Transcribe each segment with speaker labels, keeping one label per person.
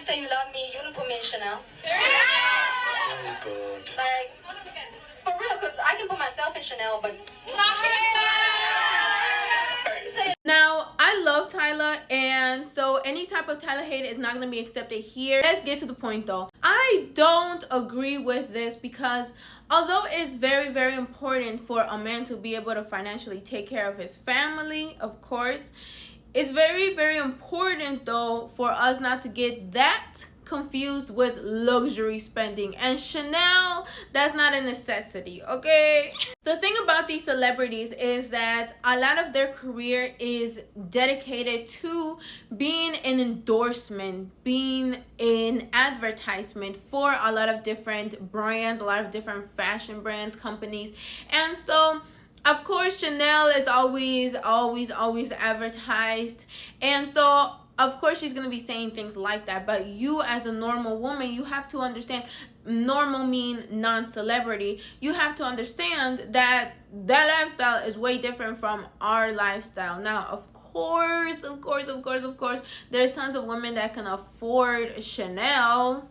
Speaker 1: you say you love me, you done put me in Chanel.
Speaker 2: Oh God.
Speaker 1: Like, for real, because I can put myself in Chanel, but...
Speaker 3: Now, I love Tyler, and so any type of Tyler hate is not going to be accepted here. Let's get to the point, though. I don't agree with this because although it's very, very important for a man to be able to financially take care of his family, of course, it's very, very important, though, for us not to get that confused with luxury spending. And Chanel, that's not a necessity, okay? The thing about these celebrities is that a lot of their career is dedicated to being an endorsement, being an advertisement for a lot of different brands, a lot of different fashion brands, companies. And so of course Chanel is always advertised, and so of course she's going to be saying things like that. But you as a normal woman, you have to understand, normal mean non-celebrity, you have to understand that that lifestyle is way different from our lifestyle. Now of course there's tons of women that can afford Chanel.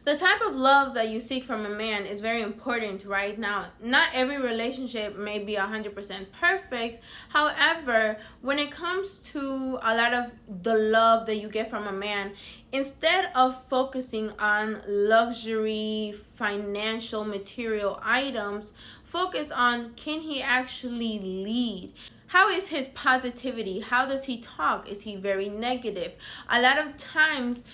Speaker 3: The type of love that you seek from a man is very important. Right now, not every relationship may be 100% perfect. However, when it comes to a lot of the love that you get from a man, instead of focusing on luxury, financial, material items, focus on, can he actually lead? How is his positivity? How does he talk? Is he very negative? A lot of times,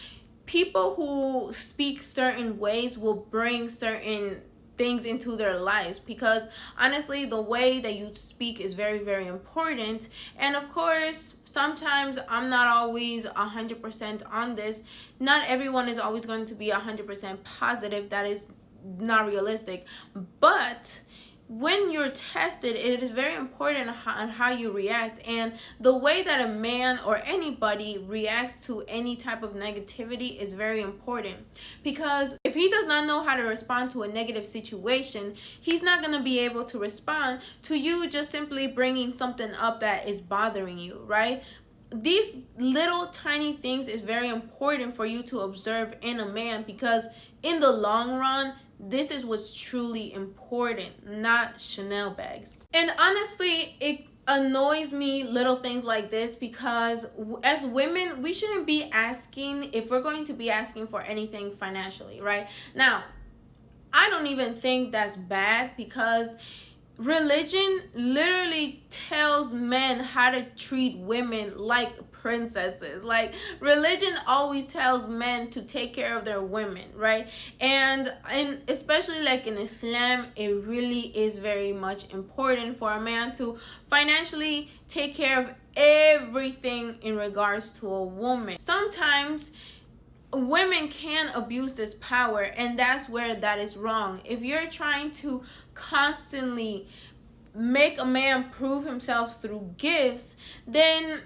Speaker 3: people who speak certain ways will bring certain things into their lives, because honestly the way that you speak is very, very important. And of course, sometimes I'm not always 100% on this. Not everyone is always going to be 100% positive. That is not realistic. But when you're tested, it is very important on how you react, and the way that a man or anybody reacts to any type of negativity is very important. Because if he does not know how to respond to a negative situation, he's not going to be able to respond to you just simply bringing something up that is bothering you, right? These little tiny things is very important for you to observe in a man, because in the long run, this is what's truly important, not Chanel bags. And honestly, it annoys me, little things like this, because as women, we shouldn't be asking, if we're going to be asking for anything financially, right? Now, I don't even think that's bad, because religion literally tells men how to treat women like princesses. Like, religion always tells men to take care of their women, right? And especially like in Islam, it really is very much important for a man to financially take care of everything in regards to a woman. Sometimes women can abuse this power, and that's where that is wrong. If you're trying to constantly make a man prove himself through gifts, then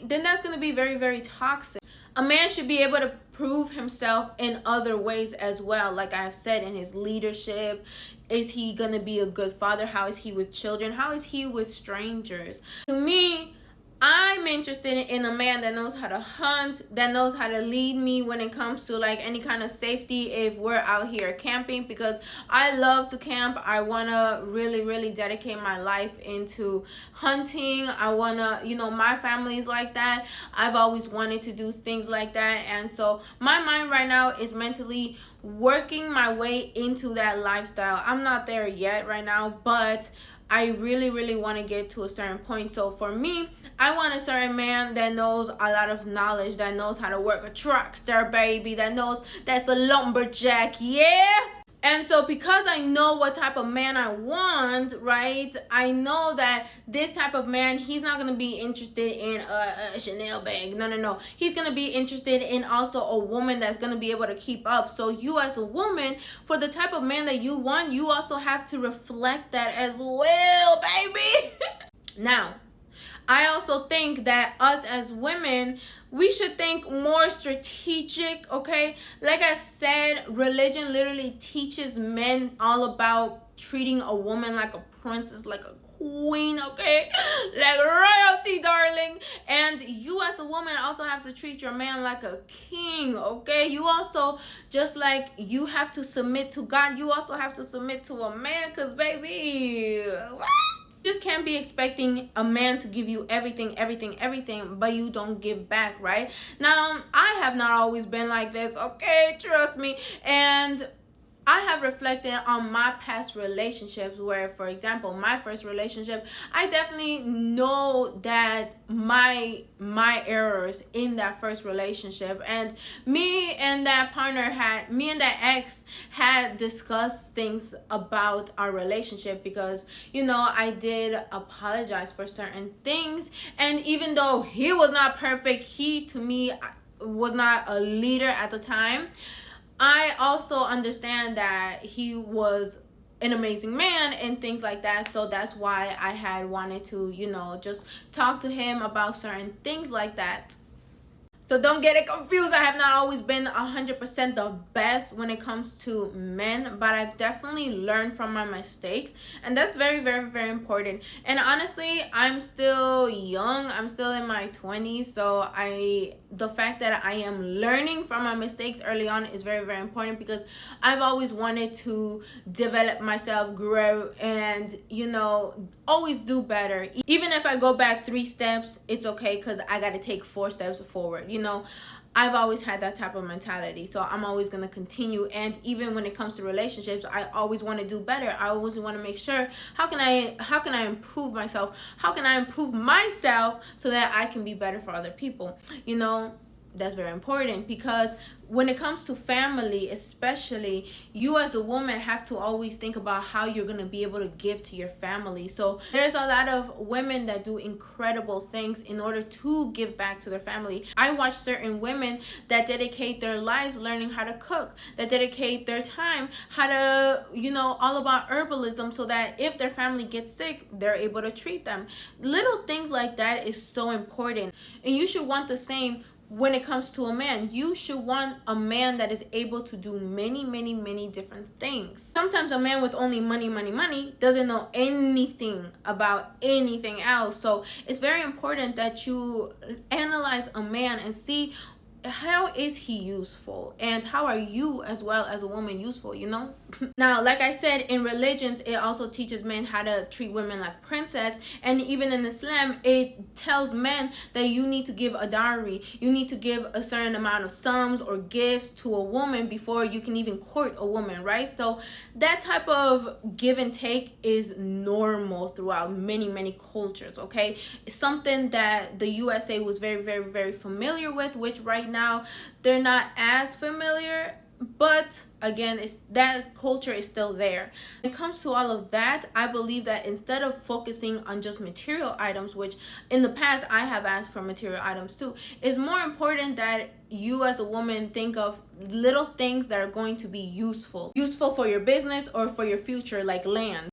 Speaker 3: that's going to be very, very toxic. A man should be able to prove himself in other ways as well. Like I've said, in his leadership. Is he going to be a good father? How is he with children? How is he with strangers? To me, I'm interested in a man that knows how to hunt, that knows how to lead me when it comes to like any kind of safety if we're out here camping, because I love to camp. I want to really, really dedicate my life into hunting. I want to, my family's like that. I've always wanted to do things like that. And so my mind right now is mentally working my way into that lifestyle. I'm not there yet right now, but I really, really want to get to a certain point. So for me, I want a certain man that knows a lot of knowledge, that knows how to work a tractor, baby, that knows that's a lumberjack, yeah? And so because I know what type of man I want, right, I know that this type of man, he's not going to be interested in a Chanel bag. No. He's going to be interested in also a woman that's going to be able to keep up. So you as a woman, for the type of man that you want, you also have to reflect that as well, baby. Now, I also think that us as women, we should think more strategic, okay? Like I've said, religion literally teaches men all about treating a woman like a princess, like a queen, okay? Like royalty, darling. And you as a woman also have to treat your man like a king, okay? You also, just like you have to submit to God, you also have to submit to a man, because baby, what? You just can't be expecting a man to give you everything, but you don't give back, right? Now, I have not always been like this, okay? Trust me. And I have reflected on my past relationships where, for example, my first relationship, I definitely know that my errors in that first relationship, and me and that ex had discussed things about our relationship, because I did apologize for certain things, and even though he was not perfect, he to me was not a leader at the time. I also understand that he was an amazing man and things like that. So that's why I had wanted to, just talk to him about certain things like that. So don't get it confused. I have not always been 100% the best when it comes to men, but I've definitely learned from my mistakes, and that's very, very, very important. And honestly, I'm still young. I'm still in my 20s, so the fact that I am learning from my mistakes early on is very, very important, because I've always wanted to develop myself, grow, and always do better. Even if I go back 3 steps, it's okay, because I got to take 4 steps forward. I've always had that type of mentality, so I'm always going to continue. And even when it comes to relationships, I always want to do better. I always want to make sure, how can I improve myself? How can I improve myself so that I can be better for other people? That's very important, because when it comes to family, especially, you as a woman have to always think about how you're going to be able to give to your family. So there's a lot of women that do incredible things in order to give back to their family. I watch certain women that dedicate their lives learning how to cook, that dedicate their time how to, all about herbalism, so that if their family gets sick, they're able to treat them. Little things like that is so important, and you should want the same when it comes to a man. You should want a man that is able to do many, many, many different things. Sometimes a man with only money doesn't know anything about anything else. So it's very important that you analyze a man and see, how is he useful, and how are you as well as a woman useful? Now, like I said, in religions, it also teaches men how to treat women like princess, and even in Islam, it tells men that you need to give a dowry. You need to give a certain amount of sums or gifts to a woman before you can even court a woman, right? So that type of give and take is normal throughout many, many cultures, okay? It's something that the USA was very, very, very familiar with, which right now they're not as familiar, but again, that culture is still there. When it comes to all of that, I believe that instead of focusing on just material items, which in the past I have asked for material items too, it's more important that you as a woman think of little things that are going to be useful for your business or for your future, like land.